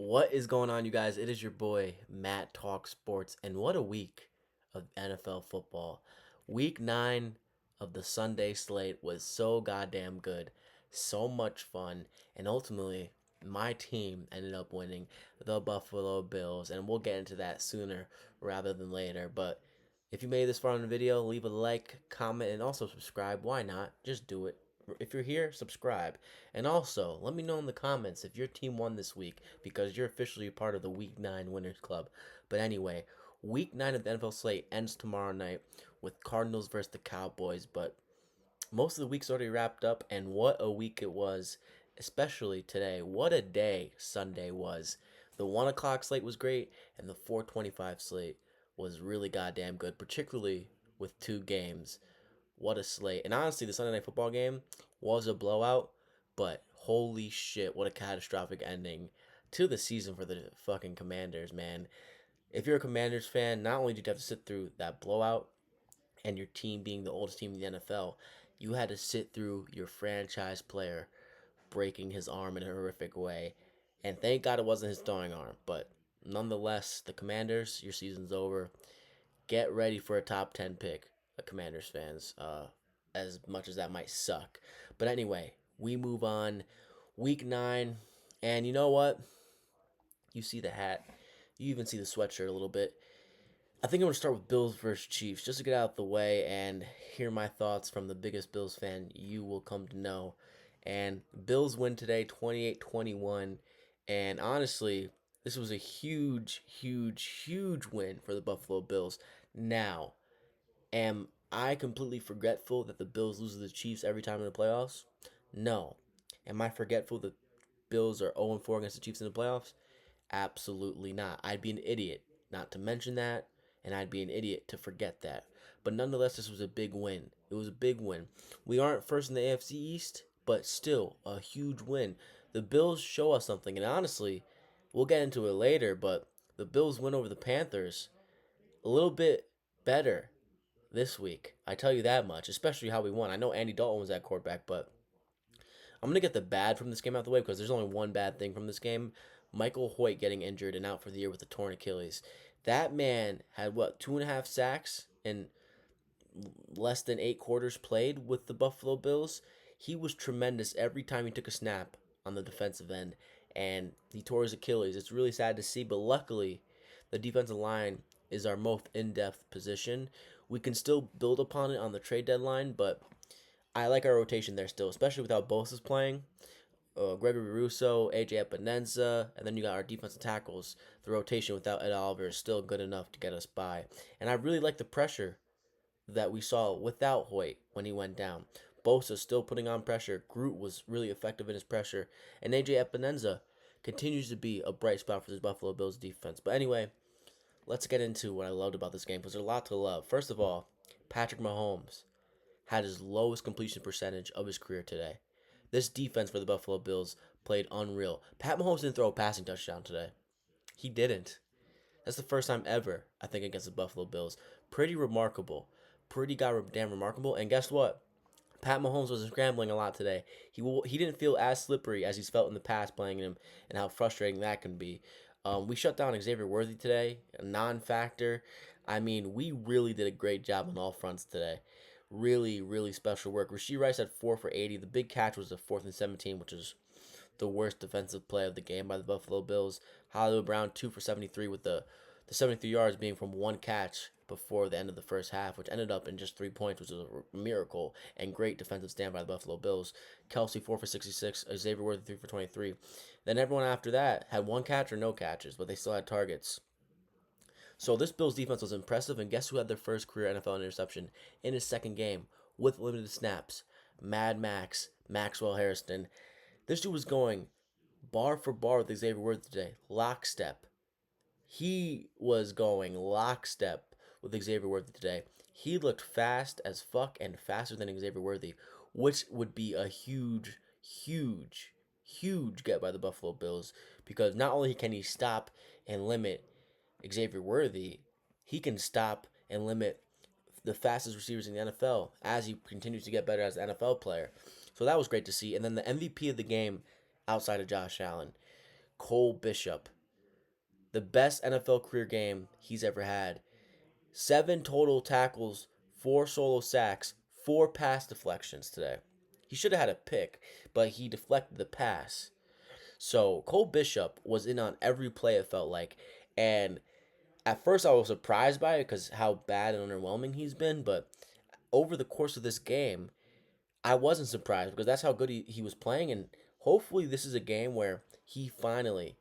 What is going on, you guys? It is your boy, Matt Talk Sports, and what a week of NFL football. Week 9 of the Sunday slate was so goddamn good, so much fun, and ultimately, my team ended up winning the Buffalo Bills, and we'll get into that sooner rather than later. But if you made this far in the video, leave a like, comment, and also subscribe. Why not? Just do it. If you're here, subscribe. And also, let me know in the comments if your team won this week because you're officially part of the Week 9 Winners Club. But anyway, Week 9 of the NFL slate ends tomorrow night with Cardinals versus the Cowboys. But most of the week's already wrapped up, and what a week it was, especially today. What a day Sunday was. The 1 o'clock slate was great, and the 4:25 slate was really goddamn good, particularly with two games. What a slate. And honestly, the Sunday Night Football game was a blowout, but holy shit, what a catastrophic ending to the season for the fucking Commanders, man. If you're a Commanders fan, not only did you have to sit through that blowout and your team being the oldest team in the NFL, you had to sit through your franchise player breaking his arm in a horrific way. And thank God it wasn't his throwing arm, but nonetheless, the Commanders, your season's over. Get ready for a top 10 pick, Commanders fans, as much as that might suck. But anyway, we move on. Week 9. And you know what? You see the hat. You even see the sweatshirt a little bit. I think I'm going to start with Bills versus Chiefs just to get out of the way and hear my thoughts from the biggest Bills fan you will come to know. And Bills win today 28-21. And honestly, this was a huge, huge, huge win for the Buffalo Bills. Now, am I completely forgetful that the Bills lose to the Chiefs every time in the playoffs? No. Am I forgetful that Bills are 0-4 against the Chiefs in the playoffs? Absolutely not. I'd be an idiot not to mention that, and I'd be an idiot to forget that. But nonetheless, this was a big win. It was a big win. We aren't first in the AFC East, but still a huge win. The Bills show us something, and honestly, we'll get into it later, but the Bills win over the Panthers a little bit better this week. I tell you that much, especially how we won. I know Andy Dalton was at quarterback, but I'm going to get the bad from this game out of the way because there's only one bad thing from this game. Michael Hoyt getting injured and out for the year with a torn Achilles. That man had, what, 2.5 sacks in less than 8 quarters played with the Buffalo Bills. He was tremendous every time he took a snap on the defensive end, and he tore his Achilles. It's really sad to see, but luckily, the defensive line is our most in-depth position. We can still build upon it on the trade deadline, but I like our rotation there still, especially without Bosa's playing. Gregory Russo, AJ Epinesa, and then you got our defensive tackles. The rotation without Ed Oliver is still good enough to get us by. And I really like the pressure that we saw without Hoyt when he went down. Bosa still putting on pressure. Groot was really effective in his pressure. And AJ Epinesa continues to be a bright spot for this Buffalo Bills defense. But anyway, let's get into what I loved about this game because there's a lot to love. First of all, Patrick Mahomes had his lowest completion percentage of his career today. This defense for the Buffalo Bills played unreal. Pat Mahomes didn't throw a passing touchdown today. He didn't. That's the first time ever, I think, against the Buffalo Bills. Pretty remarkable. Pretty goddamn remarkable. And guess what? Pat Mahomes was scrambling a lot today. He didn't feel as slippery as he's felt in the past playing him, and how frustrating that can be. We shut down Xavier Worthy today, a non-factor. I mean, we really did a great job on all fronts today. Really, really special work. Rashee Rice had 4 for 80. The big catch was the 4th and 17, which is the worst defensive play of the game by the Buffalo Bills. Hollywood Brown 2 for 73 with the 73 yards being from one catch before the end of the first half, which ended up in just 3 points, which was a miracle and great defensive stand by the Buffalo Bills. Kelsey 4 for 66, Xavier Worthy 3 for 23. Then everyone after that had one catch or no catches, but they still had targets. So this Bills defense was impressive, and guess who had their first career NFL interception in his second game with limited snaps? Mad Max, Maxwell Harrison. This dude was going bar for bar with Xavier Worthy today, lockstep. He was going lockstep with Xavier Worthy today. He looked fast as fuck and faster than Xavier Worthy, which would be a huge, huge, huge get by the Buffalo Bills because not only can he stop and limit Xavier Worthy, he can stop and limit the fastest receivers in the NFL as he continues to get better as an NFL player. So that was great to see. And then the MVP of the game outside of Josh Allen, Cole Bishop. The best NFL career game he's ever had. 7 total tackles, 4 solo sacks, 4 pass deflections today. He should have had a pick, but he deflected the pass. So Cole Bishop was in on every play, it felt like. And at first I was surprised by it because how bad and underwhelming he's been. But over the course of this game, I wasn't surprised because that's how good he was playing. And hopefully this is a game where he finally,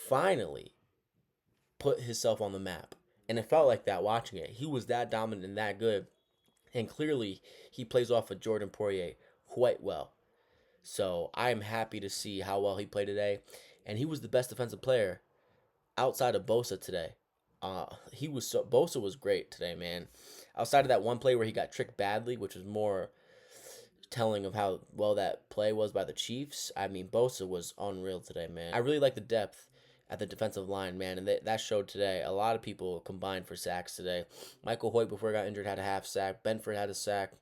finally put himself on the map. And it felt like that watching it. He was that dominant and that good. And clearly, he plays off of Jordan Poirier quite well. So I am happy to see how well he played today. And he was the best defensive player outside of Bosa today. Bosa was great today, man. Outside of that one play where he got tricked badly, which was more telling of how well that play was by the Chiefs. I mean, Bosa was unreal today, man. I really like the depth at the defensive line, man, and that showed today. A lot of people combined for sacks today. Michael Hoyt, before he got injured, had a half sack. Benford had a sack.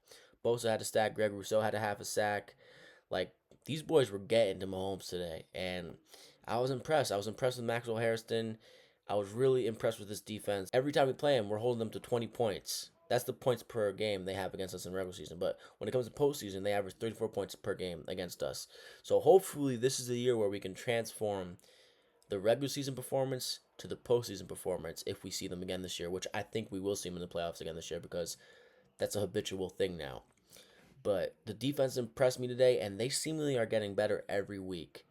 Bosa had a sack. Greg Rousseau had a half a sack. Like, these boys were getting to Mahomes today, and I was impressed. I was impressed with Maxwell Harrison. I was really impressed with this defense. Every time we play them, we're holding them to 20 points. That's the points per game they have against us in regular season. But when it comes to postseason, they average 34 points per game against us. So hopefully this is the year where we can transform the regular season performance to the postseason performance if we see them again this year, which I think we will see them in the playoffs again this year because that's a habitual thing now. But the defense impressed me today, and they seemingly are getting better every week,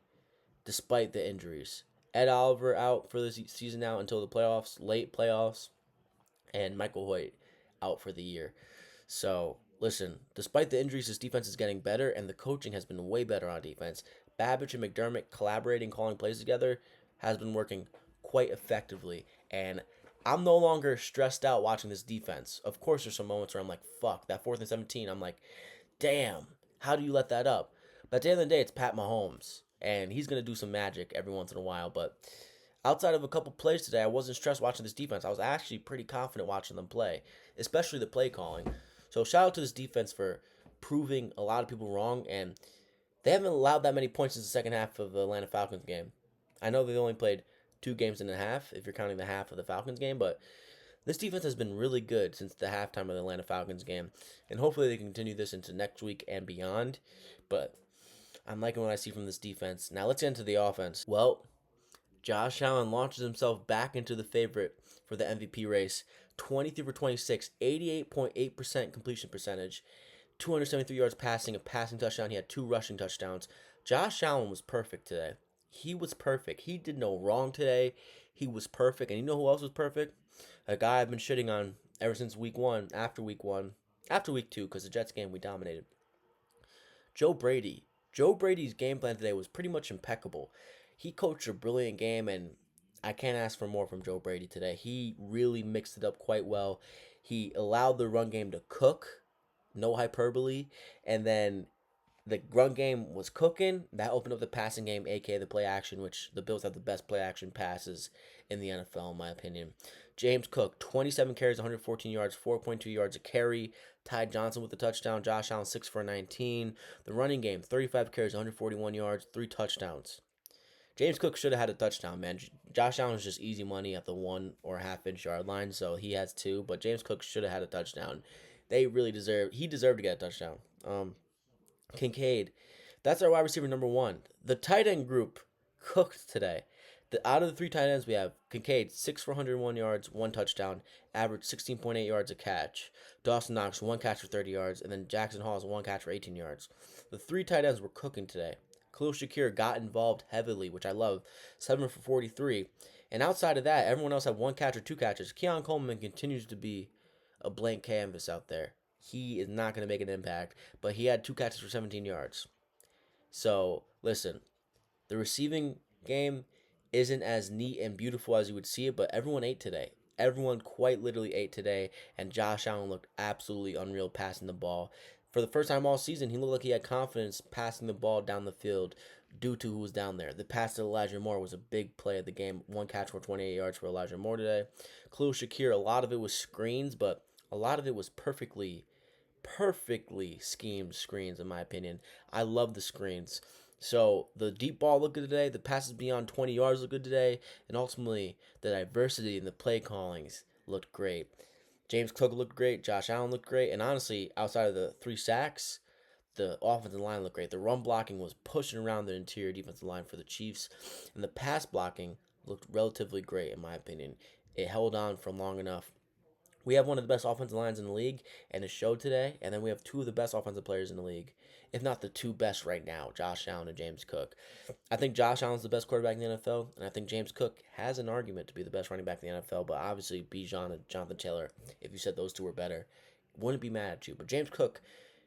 despite the injuries. Ed Oliver out for the season now until the playoffs, late playoffs, and Michael Hoyt out for the year. So, listen, despite the injuries, this defense is getting better, and the coaching has been way better on defense. Babbage and McDermott collaborating, calling plays together, has been working quite effectively, and I'm no longer stressed out watching this defense. Of course, there's some moments where I'm like, fuck, that 4th and 17, I'm like, damn, how do you let that up? But at the end of the day, it's Pat Mahomes, and he's going to do some magic every once in a while. But outside of a couple plays today, I wasn't stressed watching this defense. I was actually pretty confident watching them play, especially the play calling. So shout out to this defense for proving a lot of people wrong, and they haven't allowed that many points in the second half of the Atlanta Falcons game. I know they only played 2 games and a half, if you're counting the half of the Falcons game, but this defense has been really good since the halftime of the Atlanta Falcons game, and hopefully they can continue this into next week and beyond. But I'm liking what I see from this defense. Now let's get into the offense. Well, Josh Allen launches himself back into the favorite for the MVP race. 23 for 26, 88.8% completion percentage, 273 yards passing, a passing touchdown. He had 2 rushing touchdowns. Josh Allen was perfect today. He was perfect. He did no wrong today. He was perfect. And you know who else was perfect? A guy I've been shitting on ever since week 1, after week 2, because the Jets game we dominated. Joe Brady. Joe Brady's game plan today was pretty much impeccable. He coached a brilliant game, and I can't ask for more from Joe Brady today. He really mixed it up quite well. He allowed the run game to cook, no hyperbole, and then the run game was cooking. That opened up the passing game, aka the play action, which the Bills have the best play action passes in the NFL, in my opinion. James Cook, 27 carries, 114 yards, 4.2 yards a carry. Ty Johnson with the touchdown. Josh Allen, 6 for 19. The running game, 35 carries, 141 yards, 3 touchdowns. James Cook should have had a touchdown, man. Josh Allen was just easy money at the 1 or half-inch yard line, so he has 2. But James Cook should have had a touchdown. He deserved to get a touchdown. Kincaid, that's our wide receiver number 1. The tight end group cooked today. Out of the 3 tight ends we have, Kincaid, 6 for 101 yards, 1 touchdown, average 16.8 yards a catch. Dawson Knox, 1 catch for 30 yards, and then Jackson Hall's 1 catch for 18 yards. The 3 tight ends were cooking today. Khalil Shakir got involved heavily, which I love, 7 for 43. And outside of that, everyone else had 1 catch or 2 catches. Keon Coleman continues to be a blank canvas out there. He is not going to make an impact, but he had 2 catches for 17 yards. So, listen, the receiving game isn't as neat and beautiful as you would see it, but everyone ate today. Everyone quite literally ate today, and Josh Allen looked absolutely unreal passing the ball. For the first time all season, he looked like he had confidence passing the ball down the field due to who was down there. The pass to Elijah Moore was a big play of the game. 1 catch for 28 yards for Elijah Moore today. Khalil Shakir, a lot of it was screens, but a lot of it was perfectly schemed screens, in my opinion. I love the screens. So the deep ball looked good today. The passes beyond 20 yards looked good today. And ultimately, the diversity in the play callings looked great. James Cook looked great. Josh Allen looked great. And honestly, outside of the 3 sacks, the offensive line looked great. The run blocking was pushing around the interior defensive line for the Chiefs. And the pass blocking looked relatively great, in my opinion. It held on for long enough. We have one of the best offensive lines in the league, and it showed today. And then we have two of the best offensive players in the league, if not the two best right now, Josh Allen and James Cook. I think Josh Allen's the best quarterback in the NFL, and I think James Cook has an argument to be the best running back in the NFL. But obviously, Bijan and Jonathan Taylor, if you said those two were better, wouldn't be mad at you. But James Cook,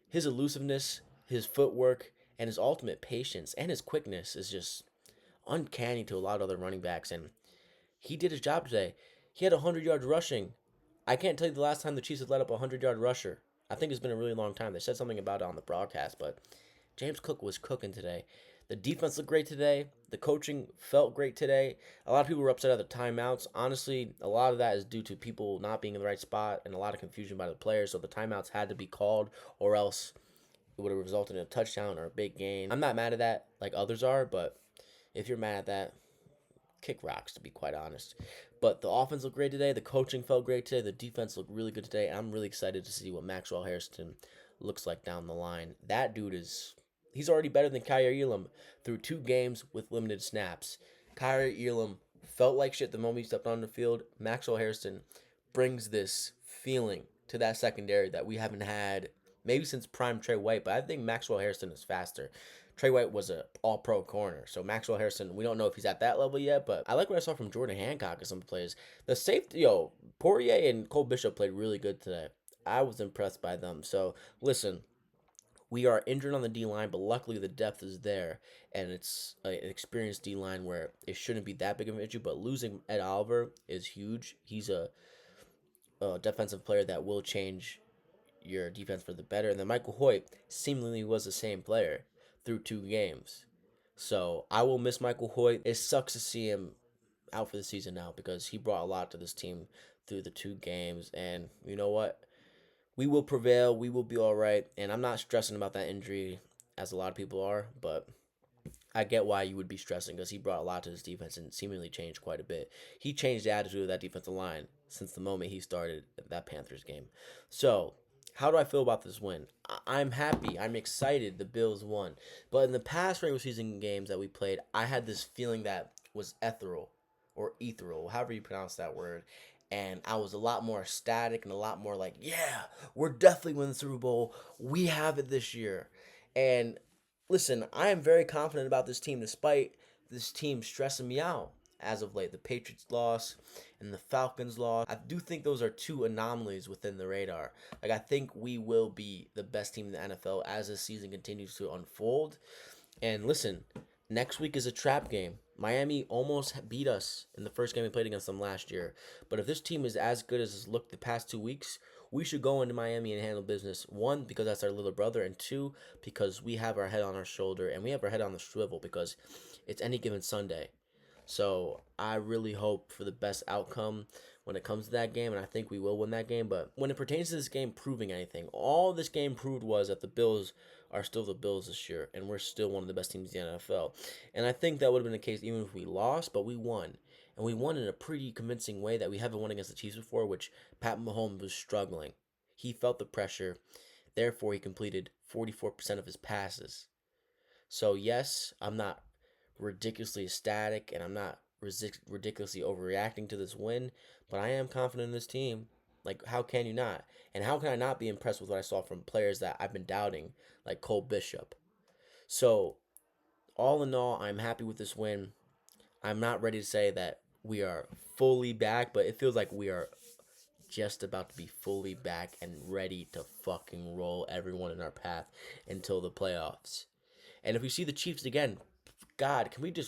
his elusiveness, his footwork, and his ultimate patience and his quickness is just uncanny to a lot of other running backs. And he did his job today. He had 100 yards rushing. I can't tell you the last time the Chiefs have let up a 100-yard rusher. I think it's been a really long time. They said something about it on the broadcast, but James Cook was cooking today. The defense looked great today. The coaching felt great today. A lot of people were upset at the timeouts. Honestly, a lot of that is due to people not being in the right spot and a lot of confusion by the players. So the timeouts had to be called, or else it would have resulted in a touchdown or a big gain. I'm not mad at that like others are, but if you're mad at that, kick rocks, to be quite honest. But the offense looked great today. The coaching felt great today. The defense looked really good today. And I'm really excited to see what Maxwell Harrison looks like down the line. That dude he's already better than Kaiir Elam through 2 games with limited snaps. Kaiir Elam felt like shit the moment he stepped on the field. Maxwell Harrison brings this feeling to that secondary that we haven't had maybe since prime Trey White, but I think Maxwell Harrison is faster. Trey White was a all-pro corner, so Maxwell Harrison, we don't know if he's at that level yet, but I like what I saw from Jordan Hancock in some plays. The safety, Poirier and Cole Bishop played really good today. I was impressed by them. So listen, we are injured on the D line, but luckily the depth is there, and it's an experienced D line where it shouldn't be that big of an issue. But losing Ed Oliver is huge. He's a defensive player that will change your defense for the better. And then Michael Hoyt seemingly was the same player through 2 games. So I will miss Michael Hoyt. It sucks to see him out for the season now because he brought a lot to this team through the 2 games. And you know what? We will prevail. We will be all right. And I'm not stressing about that injury as a lot of people are, but I get why you would be stressing because he brought a lot to his defense and seemingly changed quite a bit. He changed the attitude of that defensive line since the moment he started that Panthers game. So, how do I feel about this win? I'm happy. I'm excited the Bills won. But in the past regular season games that we played, I had this feeling that was ethereal, however you pronounce that word. And I was a lot more ecstatic and a lot more like, yeah, we're definitely winning the Super Bowl. We have it this year. And listen, I am very confident about this team despite this team stressing me out as of late. The Patriots loss and the Falcons loss. I do think those are 2 anomalies within the radar. Like, I think we will be the best team in the NFL as the season continues to unfold. And listen, next week is a trap game. Miami almost beat us in the first game we played against them last year. But if this team is as good as it's looked the past 2 weeks, we should go into Miami and handle business. 1, because that's our little brother, and 2, because we have our head on our shoulder and we have our head on the swivel because it's any given Sunday. So I really hope for the best outcome when it comes to that game, and I think we will win that game. But when it pertains to this game proving anything, all this game proved was that the Bills are still the Bills this year, and we're still one of the best teams in the NFL. And I think that would have been the case even if we lost, but we won. And we won in a pretty convincing way that we haven't won against the Chiefs before, which Pat Mahomes was struggling. He felt the pressure, therefore he completed 44% of his passes. So yes, I'm not ridiculously ecstatic, and I'm not ridiculously overreacting to this win, but I am confident in this team. Like, how can you not? And how can I not be impressed with what I saw from players that I've been doubting, like Cole Bishop? So, all in all, I'm happy with this win. I'm not ready to say that we are fully back, but it feels like we are just about to be fully back and ready to fucking roll everyone in our path until the playoffs. And if we see the Chiefs again, God, can we do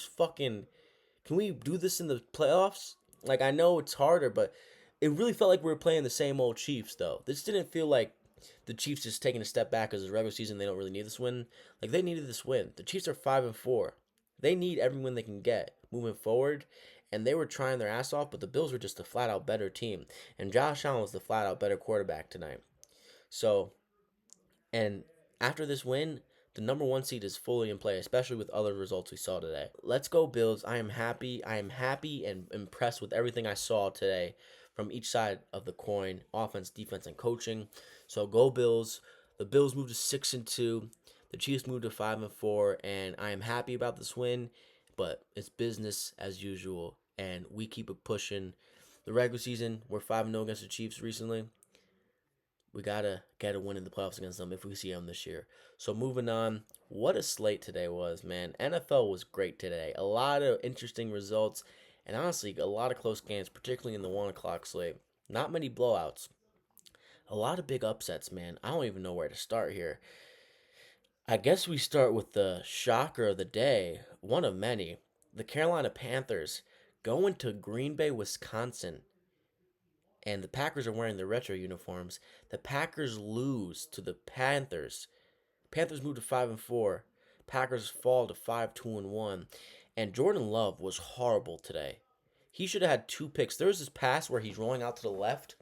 this in the playoffs? Like, I know it's harder, but it really felt like we were playing the same old Chiefs, though. This didn't feel like the Chiefs just taking a step back because it's regular season. They don't really need this win. Like, they needed this win. The Chiefs are 5-4. They need every win they can get moving forward, and they were trying their ass off, but the Bills were just a flat out better team, and Josh Allen was the flat out better quarterback tonight. So, and after this win, The number one seed is fully in play, especially with other results we saw today. Let's go Bills. I am happy. I am happy and impressed with everything I saw today from each side of the coin, offense, defense, and coaching. So go Bills. The Bills moved to 6-2. The Chiefs moved to 5-4, and I am happy about this win, but it's business as usual, and we keep it pushing. The regular season, we're 5-0 against the Chiefs recently. We gotta get a win in the playoffs against them if we see them this year. So moving on, what a slate today was, man. NFL was great today. A lot of interesting results, and honestly, a lot of close games, particularly in the 1 o'clock slate. Not many blowouts. A lot of big upsets, man. I don't even know where to start here. I guess we start with the shocker of the day, one of many. The Carolina Panthers going to Green Bay, Wisconsin, and the Packers are wearing their retro uniforms. The Packers lose to the Panthers. Panthers move to 5-4. Packers fall to 5-2-1. And Jordan Love was horrible today. He should have had 2 picks. There's this pass where he's rolling out to the left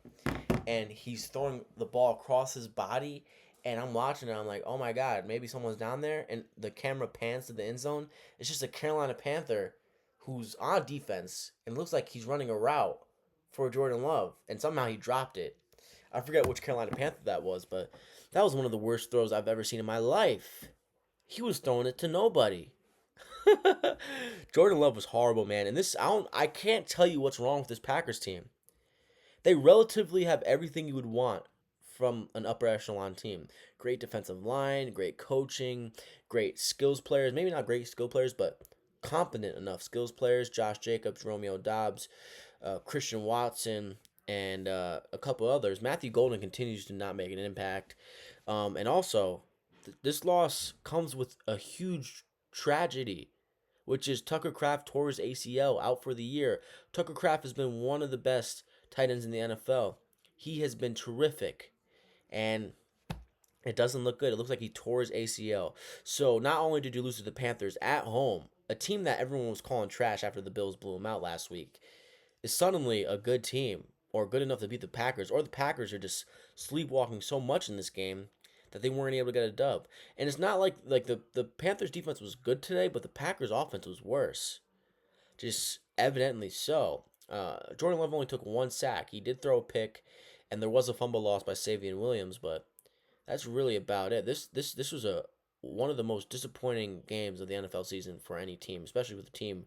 and he's throwing the ball across his body. And I'm watching it. I'm like, oh my God, maybe someone's down there. And the camera pans to the end zone. It's just a Carolina Panther who's on defense and looks like he's running a route for Jordan Love. And somehow he dropped it. I forget which Carolina Panther that was, but that was one of the worst throws I've ever seen in my life. He was throwing it to nobody. Jordan Love was horrible, man. And I can't tell you what's wrong with this Packers team. They relatively have everything you would want from an upper echelon team. Great defensive line, great coaching, great skills players. Maybe not great skill players, but competent enough skills players. Josh Jacobs, Romeo Doubs, Christian Watson, and a couple others. Matthew Golden continues to not make an impact. And also, this loss comes with a huge tragedy, which is Tucker Kraft tore his ACL out for the year. Tucker Kraft has been one of the best tight ends in the NFL. He has been terrific, and it doesn't look good. It looks like he tore his ACL. So not only did you lose to the Panthers at home, a team that everyone was calling trash after the Bills blew them out last week, is suddenly a good team or good enough to beat the Packers, or the Packers are just sleepwalking so much in this game that they weren't able to get a dub. And it's not like the Panthers defense was good today, but the Packers offense was worse. Just evidently so. Jordan Love only took 1 sack. He did throw a pick, and there was a fumble loss by Savion Williams, but that's really about it. This was one of the most disappointing games of the NFL season for any team, especially with a team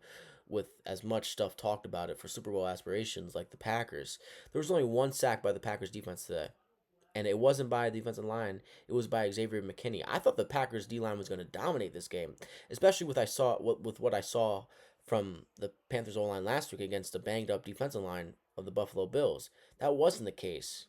with as much stuff talked about it for Super Bowl aspirations like the Packers. There was only 1 sack by the Packers defense today. And it wasn't by the defensive line. It was by Xavier McKinney. I thought the Packers D-line was going to dominate this game, especially with what I saw from the Panthers O-line last week against the banged-up defensive line of the Buffalo Bills. That wasn't the case.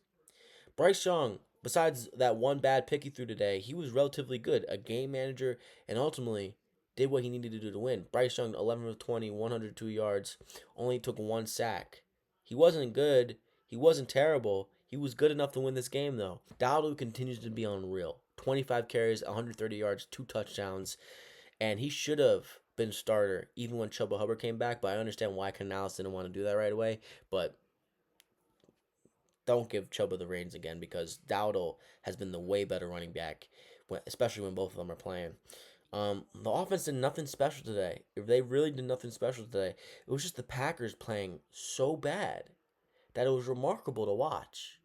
Bryce Young, besides that one bad pick he threw today, he was relatively good, a game manager, and ultimately did what he needed to do to win. Bryce Young, 11 of 20, 102 yards, only took 1 sack. He wasn't good. He wasn't terrible. He was good enough to win this game, though. Dowdle continues to be unreal. 25 carries, 130 yards, 2 touchdowns, and he should have been starter even when Chuba Hubbard came back, but I understand why Canales didn't want to do that right away, but don't give Chuba the reins again because Dowdle has been the way better running back, especially when both of them are playing. The offense did nothing special today. If they really did nothing special today, it was just the Packers playing so bad that it was remarkable to watch.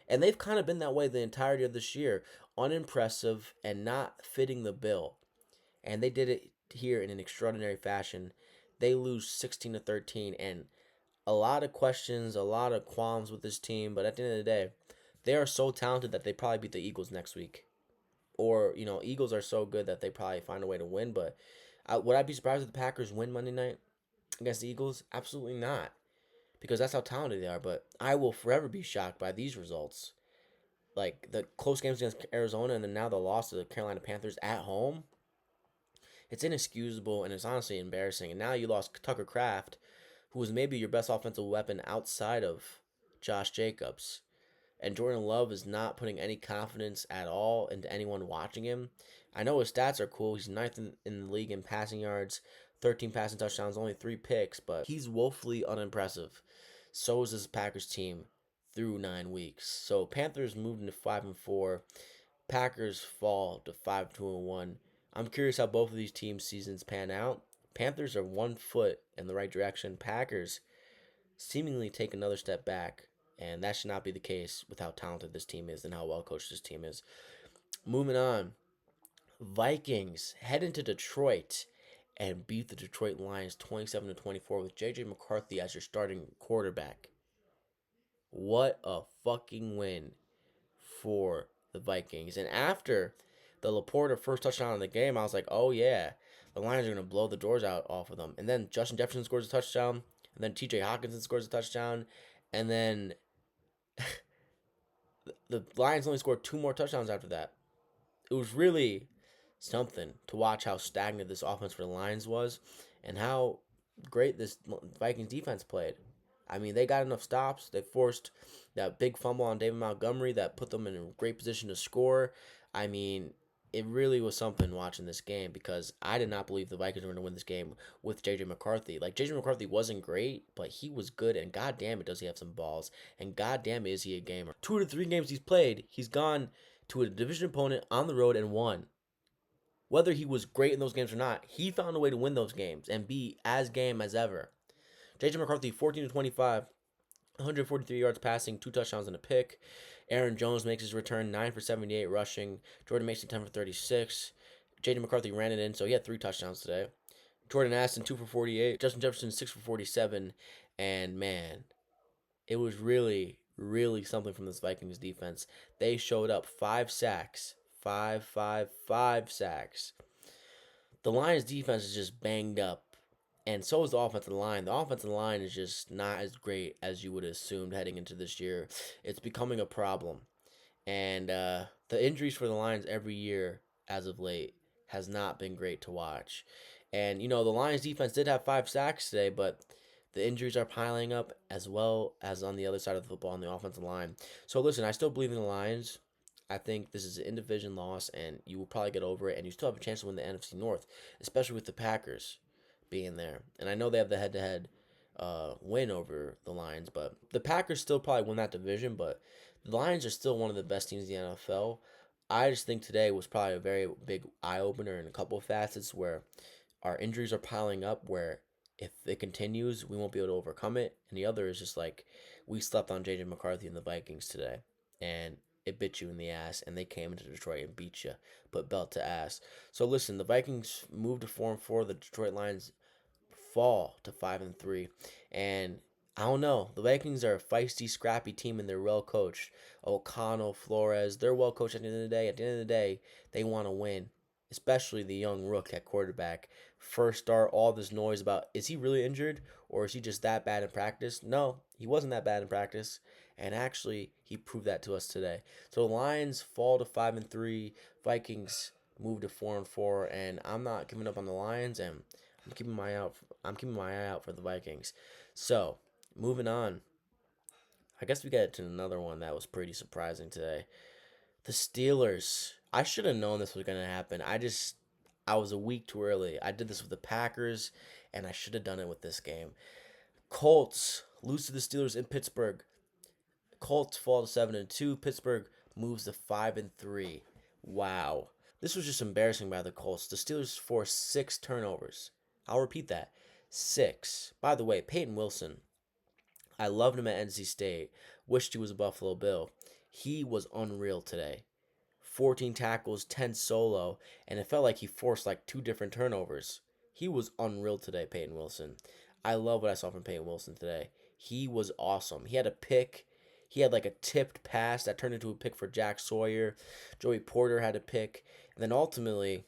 And they've kind of been that way the entirety of this year, unimpressive and not fitting the bill. And they did it here in an extraordinary fashion. They lose 16-13, and a lot of questions, a lot of qualms with this team, but at the end of the day, they are so talented that they probably beat the Eagles next week. Or, Eagles are so good that they probably find a way to win, but would I be surprised if the Packers win Monday night against the Eagles? Absolutely not, because that's how talented they are, but I will forever be shocked by these results. Like, the close games against Arizona and then now the loss to the Carolina Panthers at home. It's inexcusable, and it's honestly embarrassing. And now you lost Tucker Kraft, who was maybe your best offensive weapon outside of Josh Jacobs. And Jordan Love is not putting any confidence at all into anyone watching him. I know his stats are cool. He's ninth in the league in passing yards, 13 passing touchdowns, only 3 picks, but he's woefully unimpressive. So is this Packers team through 9 weeks. So Panthers moved into 5-4. Packers fall to 5-2-1. I'm curious how both of these teams' seasons pan out. Panthers are 1 foot in the right direction. Packers seemingly take another step back, and that should not be the case with how talented this team is and how well coached this team is. Moving on, Vikings head into Detroit and beat the Detroit Lions 27-24 with JJ McCarthy as your starting quarterback. What a fucking win for the Vikings. And after the Laporta first touchdown in the game, I was like, oh yeah, the Lions are going to blow the doors out off of them. And then Justin Jefferson scores a touchdown. And then TJ Hawkinson scores a touchdown. And then the Lions only scored 2 more touchdowns after that. It was really something to watch how stagnant this offense for the Lions was and how great this Vikings defense played. I mean, they got enough stops. They forced that big fumble on David Montgomery that put them in a great position to score. I mean, it really was something watching this game because I did not believe the Vikings were going to win this game with JJ McCarthy. Like, JJ McCarthy wasn't great, but he was good, and goddamn it does he have some balls, and goddamn is he a gamer. 2 to 3 games he's played, he's gone to a division opponent on the road and won. Whether he was great in those games or not, he found a way to win those games and be as game as ever. JJ McCarthy, 14-25, 143 yards passing, 2 touchdowns and a pick. Aaron Jones makes his return, 9 for 78 rushing. Jordan Mason, 10 for 36. JJ McCarthy ran it in, so he had 3 touchdowns today. Jordan Aston, 2 for 48. Justin Jefferson, 6 for 47. And man, it was really, really something from this Vikings defense. They showed up 5 sacks. 5 sacks. The Lions defense is just banged up, and so is the offensive line. The offensive line is just not as great as you would have assumed heading into this year. It's becoming a problem, and the injuries for the Lions every year as of late has not been great to watch. And the Lions defense did have 5 sacks today, but the injuries are piling up as well as on the other side of the football on the offensive line. So listen, I still believe in the Lions. I think this is an in-division loss, and you will probably get over it, and you still have a chance to win the NFC North, especially with the Packers being there. And I know they have the head-to-head win over the Lions, but the Packers still probably win that division, but the Lions are still one of the best teams in the NFL. I just think today was probably a very big eye-opener in a couple of facets where our injuries are piling up, where if it continues, we won't be able to overcome it. And the other is just like we slept on JJ McCarthy and the Vikings today. And it bit you in the ass, and they came into Detroit and beat you, put belt to ass. So listen, the Vikings moved to 4-4. The Detroit Lions fall to 5-3, and I don't know. The Vikings are a feisty, scrappy team, and they're well coached. O'Connell, Flores, they're well coached at the end of the day. At the end of the day, they want to win, especially the young rook at quarterback. First start, all this noise about is he really injured or is he just that bad in practice? No, he wasn't that bad in practice, and actually he proved that to us today. So the Lions fall to 5-3, Vikings move to 4-4, and I'm not giving up on the Lions, and I'm keeping my eye out for the Vikings. So moving on, I guess we get to another one that was pretty surprising today. The Steelers. I should have known this was gonna happen. I was a week too early. I did this with the Packers, and I should have done it with this game. Colts lose to the Steelers in Pittsburgh. Colts fall to 7-2. Pittsburgh moves to 5-3. Wow. This was just embarrassing by the Colts. The Steelers forced 6 turnovers. I'll repeat that. 6. By the way, Peyton Wilson. I loved him at NC State. Wished he was a Buffalo Bill. He was unreal today. 14 tackles, 10 solo, and it felt like he forced like 2 different turnovers. He was unreal today, Peyton Wilson. I love what I saw from Peyton Wilson today. He was awesome. He had a pick. He had like a tipped pass that turned into a pick for Jack Sawyer. Joey Porter had a pick. And then ultimately,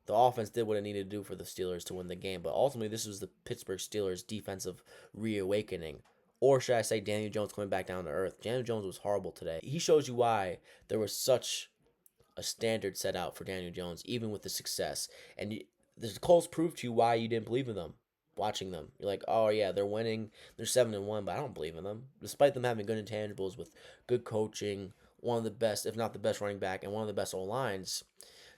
the offense did what it needed to do for the Steelers to win the game. But ultimately, this was the Pittsburgh Steelers' defensive reawakening. Or should I say Daniel Jones coming back down to earth. Daniel Jones was horrible today. He shows you why there was such a standard set out for Daniel Jones, even with the success. And the Colts proved to you why you didn't believe in them. Watching them, you're like, oh yeah, they're winning. They're 7-1, but I don't believe in them. Despite them having good intangibles with good coaching, one of the best, if not the best running back, and one of the best O lines.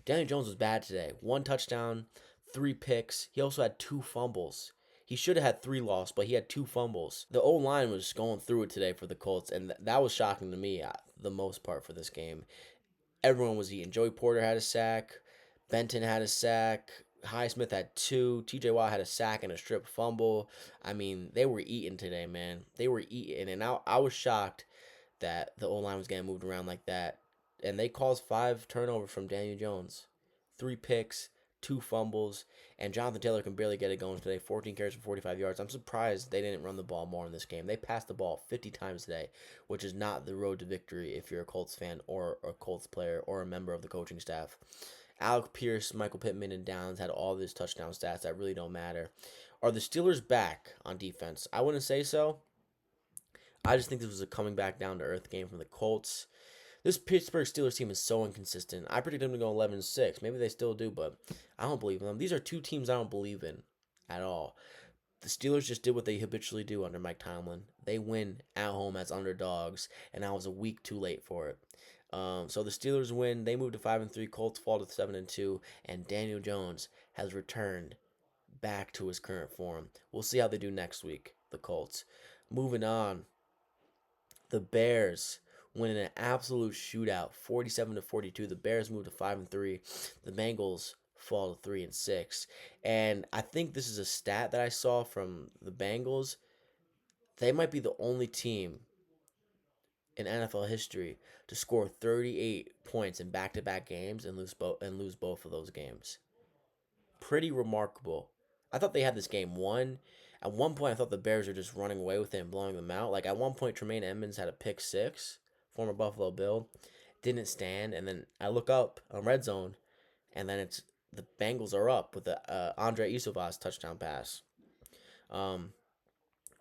Daniel Jones was bad today. 1 touchdown, 3 picks. He also had 2 fumbles. He should have had 3 lost, but he had 2 fumbles. The O-line was going through it today for the Colts, and that was shocking to me, the most part for this game. Everyone was eating. Joey Porter had a sack. Benton had a sack. Highsmith had two. TJ Watt had a sack and a strip fumble. I mean, they were eating today, man. They were eating. And I was shocked that the O line was getting moved around like that. And they caused 5 turnovers from Daniel Jones, 3 picks, 2 fumbles, and Jonathan Taylor can barely get it going today. 14 carries for 45 yards. I'm surprised they didn't run the ball more in this game. They passed the ball 50 times today, which is not the road to victory if you're a Colts fan or a Colts player or a member of the coaching staff. Alec Pierce, Michael Pittman, and Downs had all these touchdown stats that really don't matter. Are the Steelers back on defense? I wouldn't say so. I just think this was a coming back down to earth game from the Colts. This Pittsburgh Steelers team is so inconsistent. I predicted them to go 11-6. Maybe they still do, but I don't believe in them. These are two teams I don't believe in at all. The Steelers just did what they habitually do under Mike Tomlin. They win at home as underdogs, and I was a week too late for it. So the Steelers win. They move to 5-3. Colts fall to 7-2, and Daniel Jones has returned back to his current form. We'll see how they do next week. The Colts. Moving on, the Bears win in an absolute shootout, 47-42. The Bears move to 5-3. The Bengals fall to 3-6. And I think this is a stat that I saw from the Bengals. They might be the only team in NFL history to score 38 points in back-to-back games and lose both of those games. Pretty remarkable. I thought they had this game won. At one point, I thought the Bears were just running away with it and blowing them out. Like at one point, Tremaine Edmonds had a pick six, former Buffalo Bill, didn't stand, and then I look up on Red Zone, and then it's the Bengals are up with the Andre Isovas touchdown pass. Um,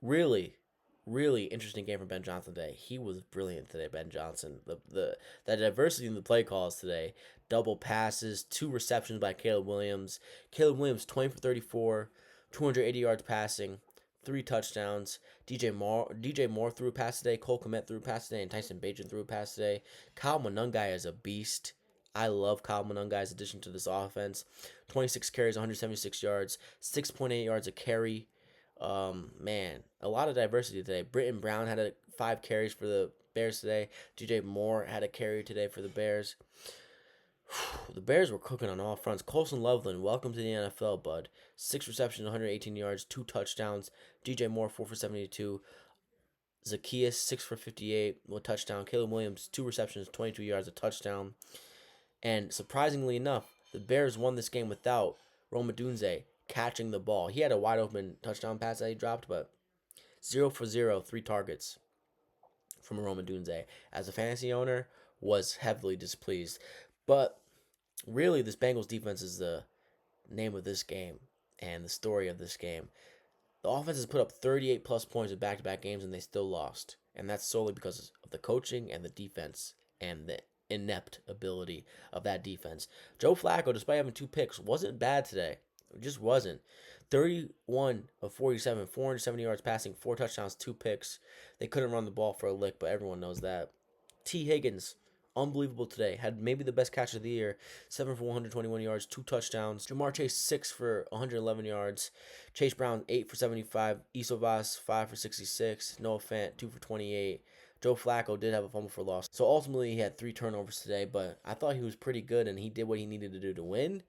really, really interesting game for Ben Johnson today. He was brilliant today, Ben Johnson. The diversity in the play calls today. Double passes, 2 receptions by Caleb Williams. Caleb Williams 20 for 34, 280 yards passing, 3 touchdowns. DJ Moore threw a pass today. Cole Kmet threw a pass today, and Tyson Bagent threw a pass today. Kyle Monangai is a beast. I love Kyle Monangai's addition to this offense. 26 carries, 176 yards, 6.8 yards a carry. Man, a lot of diversity today. Britton Brown had 5 carries for the Bears today. DJ Moore had a carry today for the Bears. The Bears were cooking on all fronts. Colson Loveland, welcome to the NFL, bud. 6 receptions, 118 yards, 2 touchdowns. DJ Moore, 4 for 72. Zacchaeus, 6 for 58 with a touchdown. Caleb Williams, 2 receptions, 22 yards, a touchdown. And surprisingly enough, the Bears won this game without Rome Odunze catching the ball. He had a wide open touchdown pass that he dropped, but 0 for 0, 3 targets from Rome Odunze. As a fantasy owner, was heavily displeased. But really, this Bengals defense is the name of this game and the story of this game. The offense has put up 38 plus points in back-to-back games, and they still lost. And that's solely because of the coaching and the defense and the inept ability of that defense. Joe Flacco, despite having 2 picks, wasn't bad today. It just wasn't. 31 of 47, 470 yards passing, 4 touchdowns, 2 picks. They couldn't run the ball for a lick, but everyone knows that. T. Higgins, unbelievable today. Had maybe the best catch of the year. 7 for 121 yards, 2 touchdowns. Jamar Chase, 6 for 111 yards. Chase Brown, 8 for 75. Isovas, 5 for 66. Noah Fant, 2 for 28. Joe Flacco did have a fumble for loss. So ultimately, he had 3 turnovers today, but I thought he was pretty good, and he did what he needed to do to win.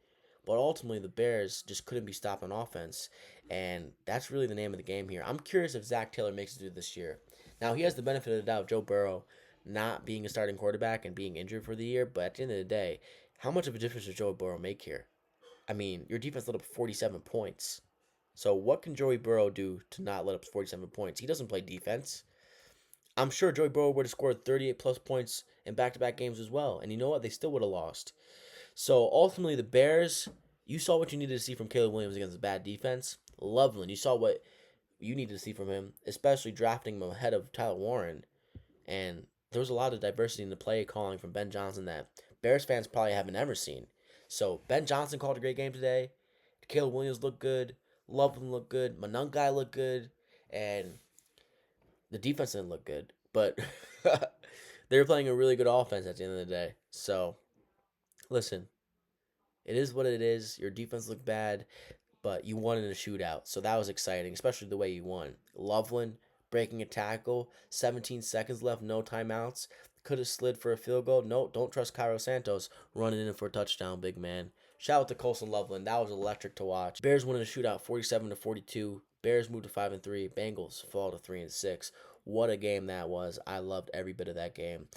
But ultimately, the Bears just couldn't be stopped on offense, and that's really the name of the game here. I'm curious if Zach Taylor makes it through this year. Now, he has the benefit of the doubt of Joe Burrow not being a starting quarterback and being injured for the year, but at the end of the day, how much of a difference does Joe Burrow make here? I mean, your defense let up 47 points. So what can Joey Burrow do to not let up 47 points? He doesn't play defense. I'm sure Joey Burrow would have scored 38 plus points in back-to-back games as well. And you know what? They still would have lost. So ultimately, the Bears, you saw what you needed to see from Caleb Williams against a bad defense. Loveland, you saw what you needed to see from him, especially drafting him ahead of Tyler Warren. And there was a lot of diversity in the play calling from Ben Johnson that Bears fans probably haven't ever seen. So Ben Johnson called a great game today. Caleb Williams looked good. Loveland looked good. Monangai looked good. And the defense didn't look good. But they were playing a really good offense at the end of the day. So, listen, it is what it is. Your defense looked bad, but you won in a shootout. So that was exciting, especially the way you won. Loveland breaking a tackle, 17 seconds left, no timeouts. Could have slid for a field goal. No, don't trust Cairo Santos running in for a touchdown, big man. Shout out to Colson Loveland. That was electric to watch. Bears win in a shootout 47-42. Bears move to 5-3. Bengals fall to 3-6. What a game that was. I loved every bit of that game.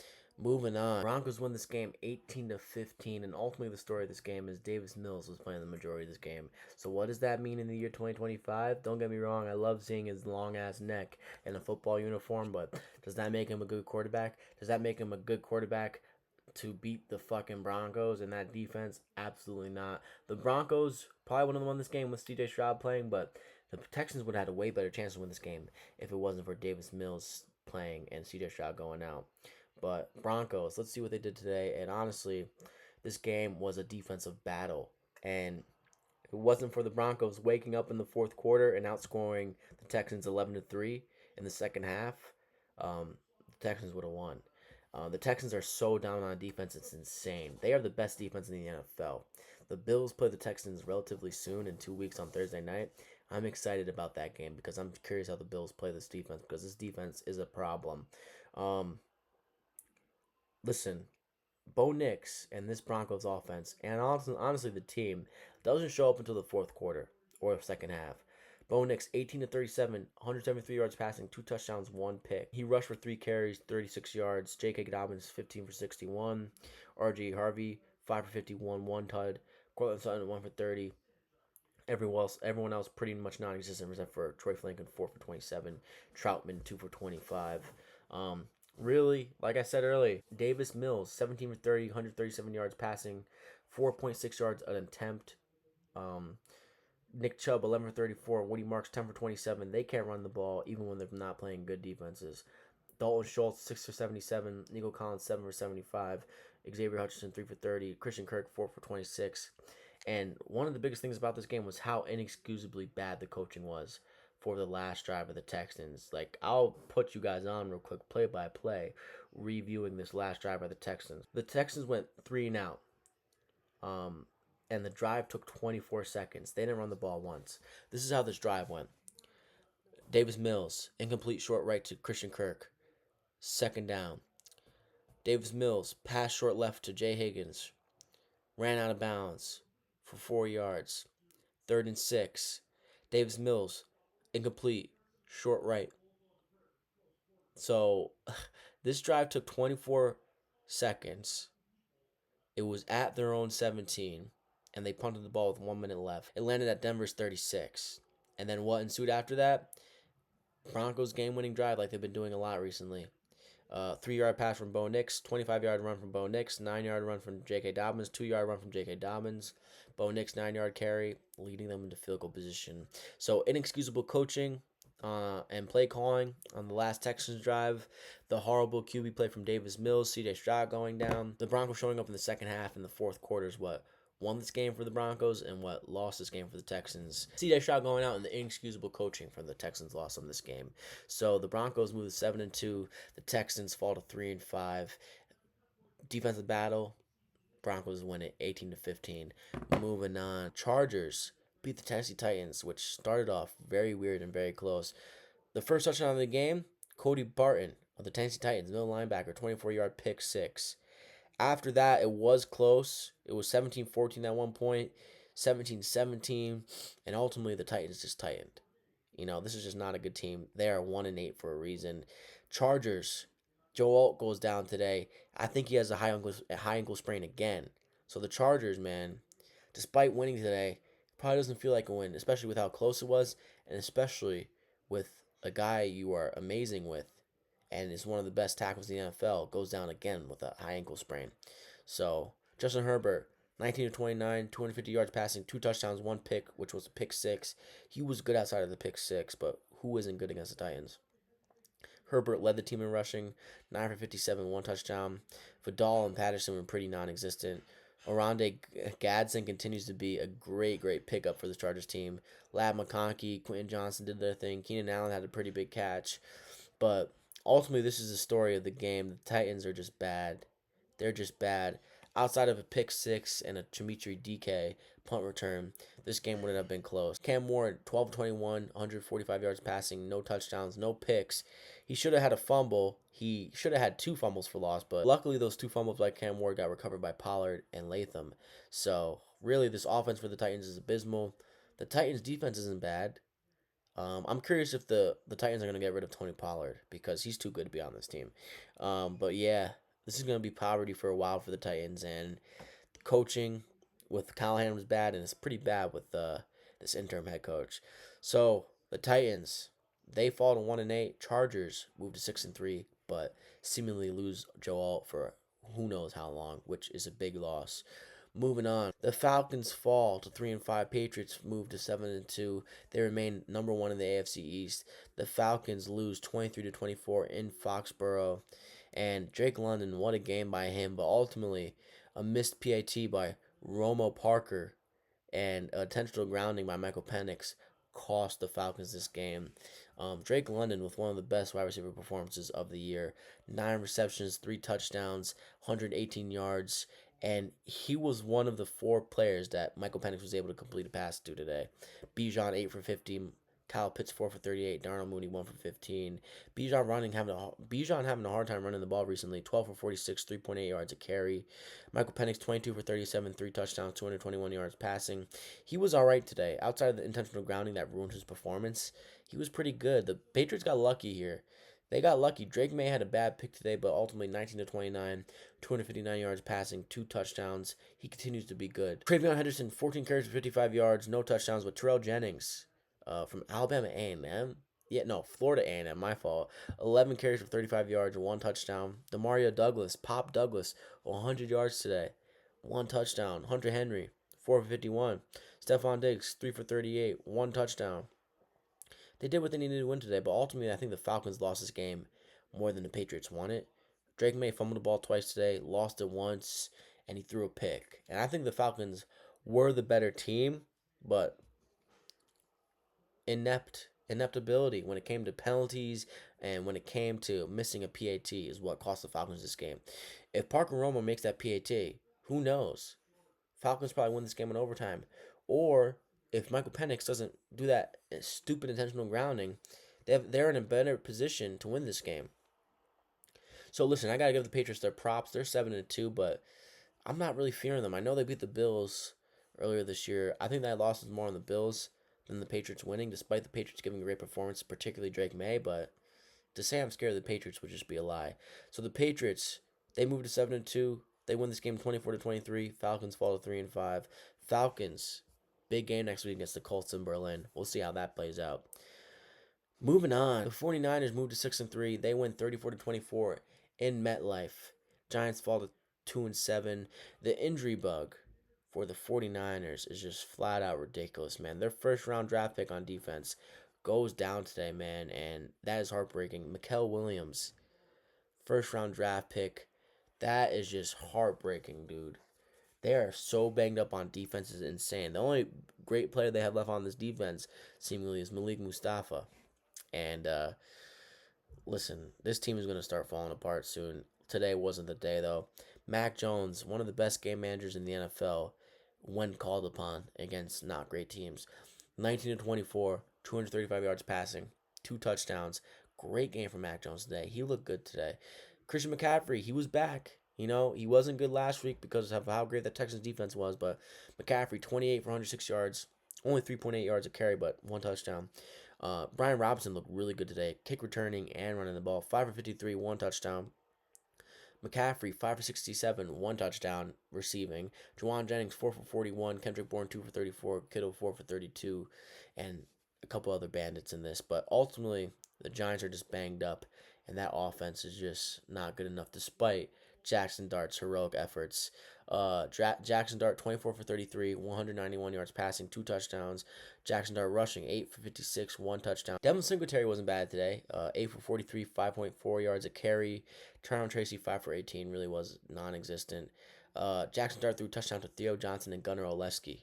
Moving on, Broncos win this game 18-15, and ultimately the story of this game is Davis Mills was playing the majority of this game. So what does that mean in the year 2025? Don't get me wrong, I love seeing his long ass neck in a football uniform, but does that make him a good quarterback? Does that make him a good quarterback to beat the fucking Broncos and that defense? Absolutely not. The Broncos probably would have won this game with CJ Stroud playing, but the Texans would have had a way better chance to win this game if it wasn't for Davis Mills playing and CJ Stroud going out. But Broncos, let's see what they did today. And honestly, this game was a defensive battle. And if it wasn't for the Broncos waking up in the fourth quarter and outscoring the Texans 11-3 in the second half, the Texans would have won. The Texans are so down on defense, it's insane. They are the best defense in the NFL. The Bills play the Texans relatively soon in 2 weeks on Thursday night. I'm excited about that game because I'm curious how the Bills play this defense because this defense is a problem. Listen, Bo Nix and this Broncos offense, and honestly the team, doesn't show up until the fourth quarter or the second half. Bo Nix, 18-37, 173 yards passing, 2 touchdowns, 1 pick. He rushed for 3 carries, 36 yards. J.K. Dobbins, 15 for 61. R.J. Harvey, 5 for 51, 1 tud. Cortland Sutton, 1 for 30. Everyone else pretty much non-existent except for Troy Flanken, 4 for 27. Troutman, 2 for 25. Really, like I said earlier, Davis Mills, 17 for 30, 137 yards passing, 4.6 yards an attempt. Nick Chubb, 11 for 34. Woody Marks, 10 for 27. They can't run the ball even when they're not playing good defenses. Dalton Schultz, 6 for 77. Nico Collins, 7 for 75. Xavier Hutchinson, 3 for 30. Christian Kirk, 4 for 26. And one of the biggest things about this game was how inexcusably bad the coaching was for the last drive of the Texans. Like, I'll put you guys on real quick, play by play, reviewing this last drive of the Texans. The Texans went 3 and out. And the drive took 24 seconds. They didn't run the ball once. This is how this drive went. Davis Mills, incomplete short right to Christian Kirk. Second down. Davis Mills, pass short left to Jay Higgins. Ran out of bounds for 4 yards. 3rd and 6. Davis Mills, incomplete, short right. So this drive took 24 seconds. It was at their own 17, and they punted the ball with 1 minute left. It landed at Denver's 36. And then what ensued after that? Broncos game-winning drive like they've been doing a lot recently. 3-yard pass from Bo Nix, 25-yard run from Bo Nix, 9-yard run from J.K. Dobbins, 2-yard run from J.K. Dobbins. Bo Nix, 9-yard carry, leading them into field goal position. So inexcusable coaching and play calling on the last Texans drive. The horrible QB play from Davis Mills, C.J. Stroud going down. The Broncos showing up in the second half in the fourth quarter is what won this game for the Broncos and what lost this game for the Texans. C.J. Stroud going out and the inexcusable coaching from the Texans lost them this game. So the Broncos move to 7-2. The Texans fall to 3-5. Defensive battle. Broncos win it 18-15. Moving on. Chargers beat the Tennessee Titans, which started off very weird and very close. The first touchdown of the game, Cody Barton of the Tennessee Titans, middle linebacker, 24-yard pick six. After that, it was close. It was 17-14 at one point, 17-17, and ultimately the Titans just tightened. You know, this is just not a good team. They are 1-8 for a reason. Chargers, Joe Alt goes down today. I think he has a high ankle sprain again. So the Chargers, man, despite winning today, probably doesn't feel like a win, especially with how close it was, and especially with a guy you are amazing with, and is one of the best tackles in the NFL, goes down again with a high ankle sprain. So Justin Herbert, 19-29, 250 yards passing, 2 touchdowns, 1 pick, which was a pick 6. He was good outside of the pick 6, but who isn't good against the Titans? Herbert led the team in rushing, 9 for 57, 1 touchdown. Vidal and Patterson were pretty non-existent. Oronde Gadsden continues to be a great pickup for the Chargers team. Lab McConkey, Quentin Johnson did their thing. Keenan Allen had a pretty big catch. But ultimately, this is the story of the game. The Titans are just bad. They're just bad. Outside of a pick 6 and a Dimitri DK, punt return, this game wouldn't have been close. Cam Ward, 12-21, 145 yards passing, no touchdowns, no picks. He should have had a fumble. He should have had two fumbles for loss, but luckily those two fumbles by Cam Ward got recovered by Pollard and Latham. So really, this offense for the Titans is abysmal. The Titans' defense isn't bad. I'm curious if the Titans are going to get rid of Tony Pollard because he's too good to be on this team. But yeah, this is going to be poverty for a while for the Titans, and coaching with Callahan was bad, and it's pretty bad with this interim head coach. So the Titans, they fall to 1-8. Chargers move to 6-3, but seemingly lose Joe Alt for who knows how long, which is a big loss. Moving on, the Falcons fall to 3-5. Patriots move to 7-2. They remain number one in the AFC East. The Falcons lose 23-24 in Foxborough, and Drake London, what a game by him, but ultimately a missed PAT by Romo Parker and a intentional grounding by Michael Penix cost the Falcons this game. Drake London with one of the best wide receiver performances of the year. 9 receptions, 3 touchdowns, 118 yards, and he was one of the 4 players that Michael Penix was able to complete a pass to today. Bijan 8 for 50, Kyle Pitts 4 for 38, Darnell Mooney 1 for 15. Bijan having a hard time running the ball recently. 12 for 46, 3.8 yards a carry. Michael Penix 22 for 37, 3 touchdowns, 221 yards passing. He was all right today. Outside of the intentional grounding that ruined his performance, he was pretty good. The Patriots got lucky here. They got lucky. Drake May had a bad pick today, but ultimately 19-29, 259 yards passing, 2 touchdowns. He continues to be good. Travion Henderson, 14 carries for 55 yards, no touchdowns. But Terrell Jennings, from Alabama A&M, Florida A&M, my fault. 11 carries for 35 yards, 1 touchdown. Demario Douglas, Pop Douglas, 100 yards today, 1 touchdown. Hunter Henry, 4 for 51. Stephon Diggs, 3 for 38, 1 touchdown. They did what they needed to win today, but ultimately I think the Falcons lost this game more than the Patriots won it. Drake May fumbled the ball twice today, lost it once, and he threw a pick. And I think the Falcons were the better team, but inept ability when it came to penalties and when it came to missing a PAT is what cost the Falcons this game. If Parker Romo makes that PAT, who knows? Falcons probably win this game in overtime. Or if Michael Penix doesn't do that stupid intentional grounding, they're in a better position to win this game. So listen, I gotta give the Patriots their props. They're 7-2, but I'm not really fearing them. I know they beat the Bills earlier this year. I think that loss is more on the Bills than the Patriots winning, despite the Patriots giving a great performance, particularly Drake May. But to say I'm scared of the Patriots would just be a lie. So the Patriots, they move to 7-2. They win this game 24-23. Falcons fall to 3-5. Falcons, big game next week against the Colts in Berlin. We'll see how that plays out. Moving on, the 49ers move to 6-3. They win 34-24 in MetLife. Giants fall to 2-7. The injury bug for the 49ers is just flat out ridiculous, man. Their first round draft pick on defense goes down today, man, and that is heartbreaking. Mikael Williams, first round draft pick. That is just heartbreaking, dude. They are so banged up on defense, is insane. The only great player they have left on this defense, seemingly, is Malik Mustafa. And listen, this team is going to start falling apart soon. Today wasn't the day, though. Mac Jones, one of the best game managers in the NFL, when called upon against not great teams. 19-24, 235 yards passing, 2 touchdowns. Great game for Mac Jones today. He looked good today. Christian McCaffrey, he was back. You know, he wasn't good last week because of how great the Texans defense was, but McCaffrey, 28 for 106 yards, only 3.8 yards a carry, but 1 touchdown. Brian Robinson looked really good today, kick returning and running the ball. 5 for 53, 1 touchdown. McCaffrey, 5 for 67, 1 touchdown receiving. Juwan Jennings, 4 for 41. Kendrick Bourne, 2 for 34. Kittle, 4 for 32. And a couple other bandits in this. But ultimately, the Giants are just banged up, and that offense is just not good enough despite Jackson Dart's heroic efforts. Jackson Dart, 24 for 33, 191 yards passing, 2 touchdowns. Jackson Dart rushing, 8 for 56, 1 touchdown. Devin Singletary wasn't bad today. 8 for 43, 5.4 yards a carry. Tyrone Tracy, 5 for 18, really was non-existent. Jackson Dart threw a touchdown to Theo Johnson and Gunnar Olszewski.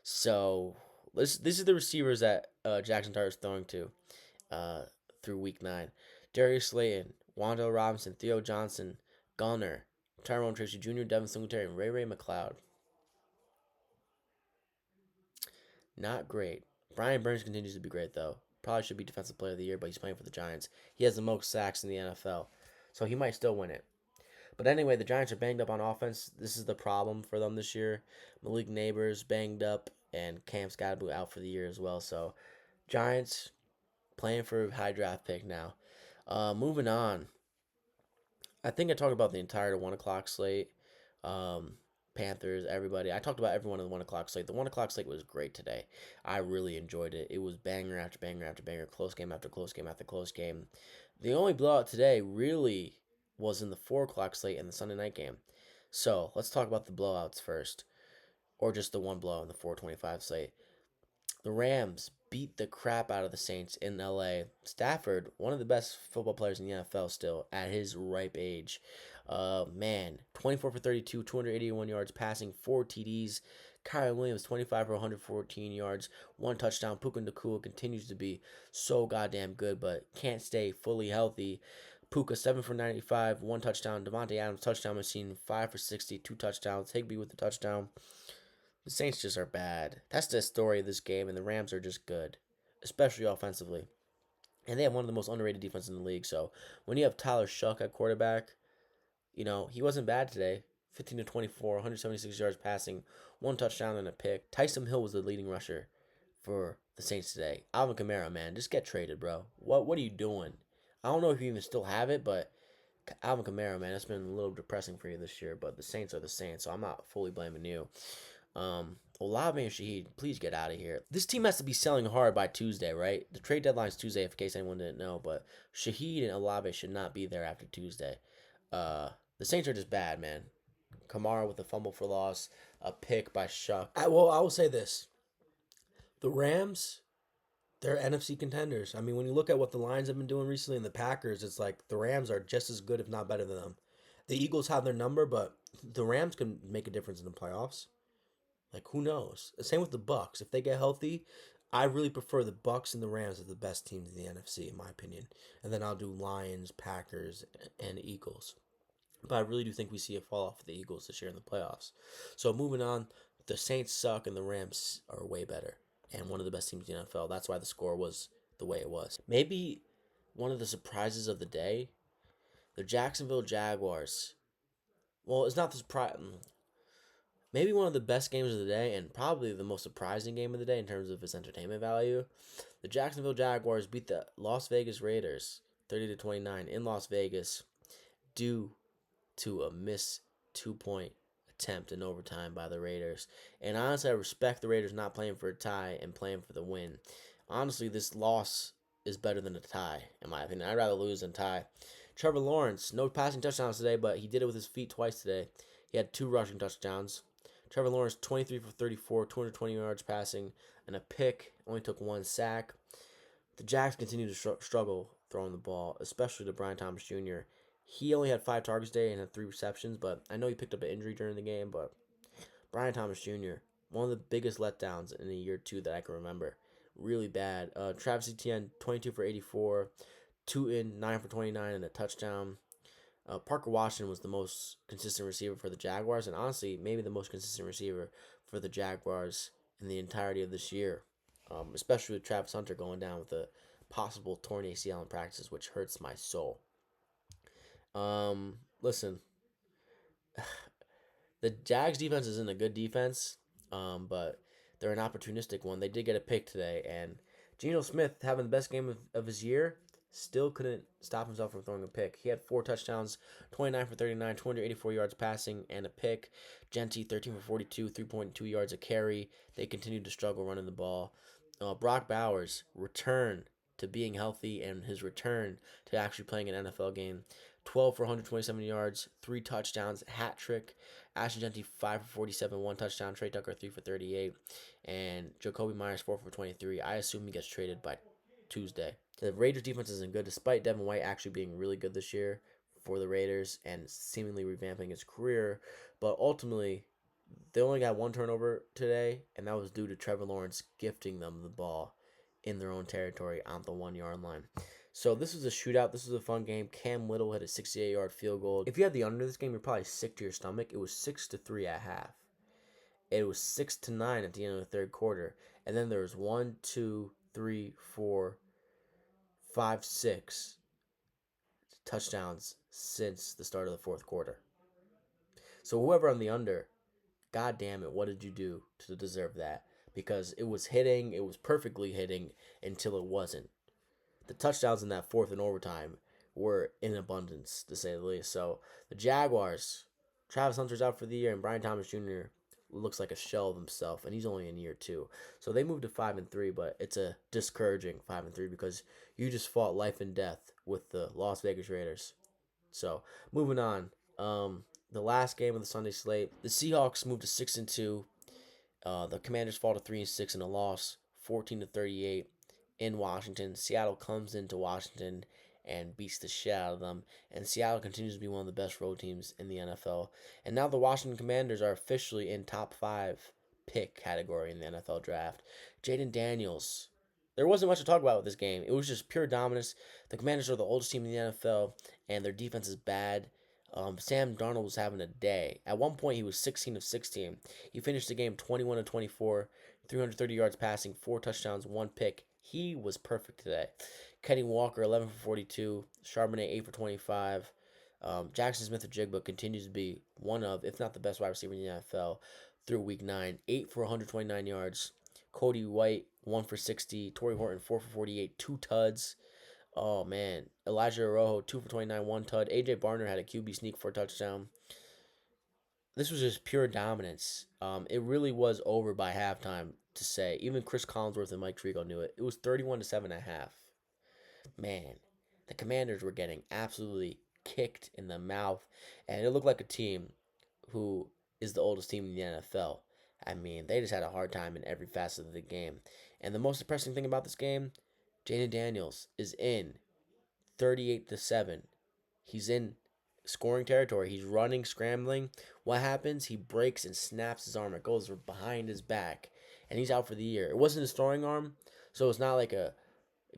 So, this is the receivers that Jackson Dart is throwing to through week 9. Darius Slayton, Wan'Dale Robinson, Theo Johnson, Gunnar, Tyrone Tracy Jr., Devin Singletary, and Ray McLeod. Not great. Brian Burns continues to be great though. Probably should be defensive player of the year, but he's playing for the Giants. He has the most sacks in the NFL, so he might still win it. But anyway, the Giants are banged up on offense. This is the problem for them this year. Malik Neighbors banged up, and Cam Scadaboo out for the year as well. So Giants playing for a high draft pick now. Moving on. I think I talked about the entire 1 o'clock slate. Um, Panthers, everybody. I talked about everyone in the 1 o'clock slate. The 1 o'clock slate was great today. I really enjoyed it. It was banger after banger after banger, close game after close game after close game. The only blowout today really was in the 4 o'clock slate and the Sunday night game. So let's talk about the blowouts first, or just the one blowout in the 425 slate. The Rams beat the crap out of the Saints in LA. Stafford, one of the best football players in the NFL still at his ripe age. Man, 24 for 32, 281 yards passing, 4 TDs. Kyren Williams, 25 for 114 yards, 1 touchdown. Puka Nacua continues to be so goddamn good, but can't stay fully healthy. Puka, 7 for 95, 1 touchdown. Devontae Adams, touchdown machine, 5 for 60, 2 touchdowns. Higbee with the touchdown. The Saints just are bad. That's the story of this game, and the Rams are just good, especially offensively. And they have one of the most underrated defenses in the league. So when you have Tyler Shuck at quarterback, he wasn't bad today. 15 to 24, 176 yards passing, 1 touchdown and a pick. Tyson Hill was the leading rusher for the Saints today. Alvin Kamara, man, just get traded, bro. What are you doing? I don't know if you even still have it, but Alvin Kamara, man, that's been a little depressing for you this year. But the Saints are the Saints, so I'm not fully blaming you. Olave and Shaheed, please get out of here. This team has to be selling hard by Tuesday, right? The trade deadline's Tuesday, in case anyone didn't know, but Shaheed and Olave should not be there after Tuesday. The Saints are just bad, man. Kamara with a fumble for loss, a pick by Shuck. I will say this. The Rams, they're NFC contenders. I mean, when you look at what the Lions have been doing recently and the Packers, it's like the Rams are just as good, if not better than them. The Eagles have their number, but the Rams can make a difference in the playoffs. Like, who knows? Same with the Bucks. If they get healthy, I really prefer the Bucks and the Rams as the best teams in the NFC, in my opinion. And then I'll do Lions, Packers, and Eagles. But I really do think we see a fall off of the Eagles this year in the playoffs. So moving on, the Saints suck and the Rams are way better and one of the best teams in the NFL. That's why the score was the way it was. Maybe one of the surprises of the day, the Jacksonville Jaguars. Well, it's not the surprise. Maybe one of the best games of the day and probably the most surprising game of the day in terms of its entertainment value. The Jacksonville Jaguars beat the Las Vegas Raiders 30 to 29 in Las Vegas due to a missed 2-point attempt in overtime by the Raiders. And honestly, I respect the Raiders not playing for a tie and playing for the win. Honestly, this loss is better than a tie, in my opinion. I'd rather lose than tie. Trevor Lawrence, no passing touchdowns today, but he did it with his feet twice today. He had 2 rushing touchdowns. Trevor Lawrence, 23 for 34, 220 yards passing, and a pick. Only took 1 sack. The Jags continue to struggle throwing the ball, especially to Brian Thomas Jr. He only had 5 targets today and had 3 receptions, but I know he picked up an injury during the game. But Brian Thomas Jr., one of the biggest letdowns in a year 2 that I can remember. Really bad. Travis Etienne, 22 for 84, 9 for 29, and a touchdown. Parker Washington was the most consistent receiver for the Jaguars, and honestly, maybe the most consistent receiver for the Jaguars in the entirety of this year, especially with Travis Hunter going down with a possible torn ACL in practice, which hurts my soul. Listen, the Jags defense isn't a good defense, but they're an opportunistic one. They did get a pick today, and Geno Smith, having the best game of his year, still couldn't stop himself from throwing a pick. He had 4 touchdowns, 29 for 39, 284 yards passing, and a pick. Genty, 13 for 42, 3.2 yards a carry. They continued to struggle running the ball. Brock Bowers' return to being healthy and his return to actually playing an NFL game. 12 for 127 yards, 3 touchdowns, hat trick. Ashton Genty, 5 for 47, 1 touchdown. Trey Tucker, 3 for 38. And Jacoby Myers, 4 for 23. I assume he gets traded by Tuesday. The Raiders defense isn't good, despite Devin White actually being really good this year for the Raiders and seemingly revamping his career. But ultimately, they only got 1 turnover today, and that was due to Trevor Lawrence gifting them the ball in their own territory on the 1-yard line. So this was a shootout. This was a fun game. Cam Little hit a 68-yard field goal. If you had the under this game, you're probably sick to your stomach. It was 6-3 at half. It was 6-9 at the end of the third quarter. And then there's 1, 2, 3, 4, 5, 6 touchdowns since the start of the fourth quarter. So whoever on the under, god damn it, what did you do to deserve that? Because it was hitting, it was perfectly hitting until it wasn't. The touchdowns in that fourth and overtime were in abundance, to say the least. So the Jaguars, Travis Hunter's out for the year, and Brian Thomas Jr. looks like a shell of himself, and he's only in year 2. So they moved to 5-3, but it's a discouraging 5-3 because you just fought life and death with the Las Vegas Raiders. So moving on, the last game of the Sunday slate, the Seahawks moved to 6-2. The Commanders fall to 3-6 in a loss, 14-38 in Washington. Seattle comes into Washington and beats the shit out of them. And Seattle continues to be one of the best road teams in the NFL. And now the Washington Commanders are officially in top 5 pick category in the NFL draft. Jaden Daniels. There wasn't much to talk about with this game. It was just pure dominance. The Commanders are the oldest team in the NFL, and their defense is bad. Sam Darnold was having a day. At one point, he was 16 of 16. He finished the game 21 of 24, 330 yards passing, 4 touchdowns, 1 pick. He was perfect today. Kenny Walker, 11 for 42. Charbonnet, 8 for 25. Jackson Smith-Njigba continues to be one of, if not the best wide receiver in the NFL through week 9. 8 for 129 yards. Cody White, 1 for 60. Torrey Horton, 4 for 48. 2 tuds. Oh, man. Elijah Araujo, 2 for 29, 1 tud. A.J. Barner had a QB sneak for a touchdown. This was just pure dominance. It really was over by halftime, to say. Even Chris Collinsworth and Mike Tirico knew it. It was 31-7.5. Man, the Commanders were getting absolutely kicked in the mouth, and it looked like a team who is the oldest team in the NFL. I mean, they just had a hard time in every facet of the game. And the most depressing thing about this game, Jaden Daniels is in 38-7. He's in scoring territory. He's running, scrambling. What happens? He breaks and snaps his arm. It goes behind his back, and he's out for the year. It wasn't his throwing arm, so it's not like a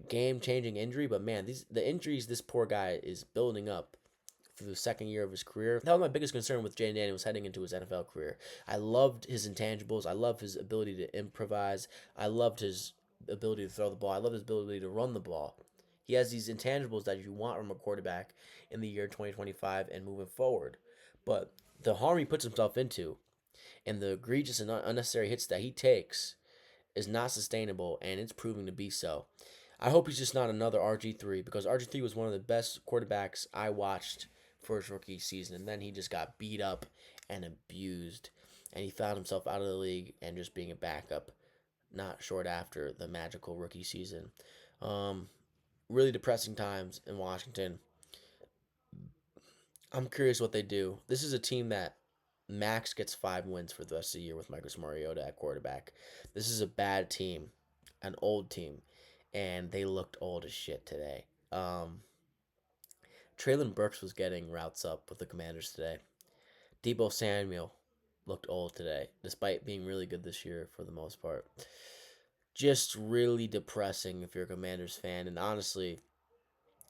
game-changing injury. But man, the injuries this poor guy is building up for the second year of his career. That was my biggest concern with Jaden Daniels heading into his NFL career. I loved his intangibles. I love his ability to improvise. I loved his ability to throw the ball. I loved his ability to run the ball. He has these intangibles that you want from a quarterback in the year 2025 and moving forward. But the harm he puts himself into and the egregious and unnecessary hits that he takes is not sustainable, and it's proving to be so. I hope he's just not another RG3, because RG3 was one of the best quarterbacks I watched for his rookie season, and then he just got beat up and abused, and he found himself out of the league and just being a backup not short after the magical rookie season. Really depressing times in Washington. I'm curious what they do. This is a team that max gets 5 wins for the rest of the year with Marcus Mariota at quarterback. This is a bad team, an old team, and they looked old as shit today. Traylon Burks was getting routes up with the Commanders today. Deebo Samuel looked old today, despite being really good this year for the most part. Just really depressing if you're a Commanders fan, and honestly,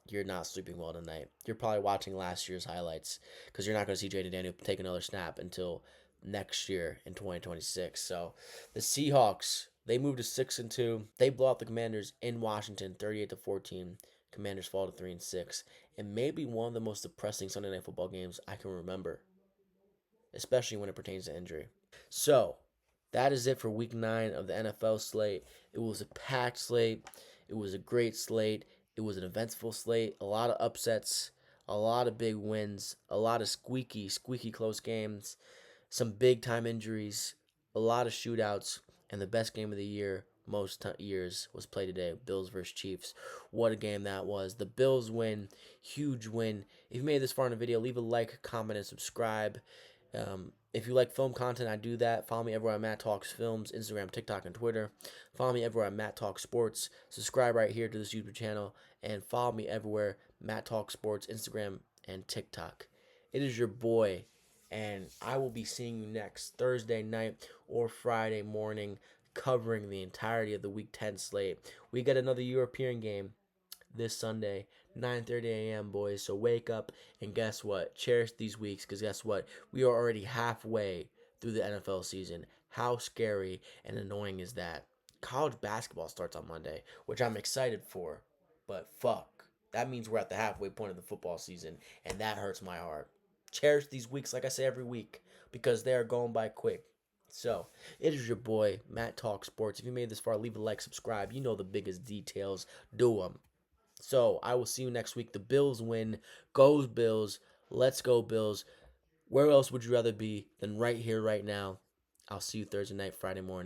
you're not sleeping well tonight. You're probably watching last year's highlights because you're not going to see Jaden Daniels take another snap until next year in 2026. So the Seahawks, they moved to 6-2. They blow out the Commanders in Washington 38-14. Commanders fall to 3-6. And maybe one of the most depressing Sunday Night Football games I can remember, especially when it pertains to injury. So that is it for week 9 of the NFL slate. It was a packed slate. It was a great slate. It was an eventful slate. A lot of upsets, a lot of big wins, a lot of squeaky close games, some big time injuries, a lot of shootouts, and the best game of the year most years was played today, Bills versus Chiefs. What a game that was. The Bills win, huge win. If you made it this far in the video, leave a like, comment, and subscribe. If you like film content, I do that. Follow me everywhere at Matt Talks Films, Instagram, TikTok, and Twitter. Follow me everywhere at Matt Talks Sports. Subscribe right here to this YouTube channel. And follow me everywhere, Matt Talks Sports, Instagram, and TikTok. It is your boy, and I will be seeing you next Thursday night or Friday morning, covering the entirety of the Week 10 slate. We got another European game this Sunday, 9:30 a.m., boys. So wake up and guess what? Cherish these weeks, because guess what? We are already halfway through the NFL season. How scary and annoying is that? college basketball starts on Monday, which I'm excited for. But fuck, that means we're at the halfway point of the football season, and that hurts my heart. Cherish these weeks, like I say every week, because they are going by quick. So, it is your boy, Matt Talk Sports. If you made this far, leave a like, subscribe. You know the biggest details. Do them. So, I will see you next week. The Bills win. Goes Bills. Let's go, Bills. Where else would you rather be than right here, right now? I'll see you Thursday night, Friday morning.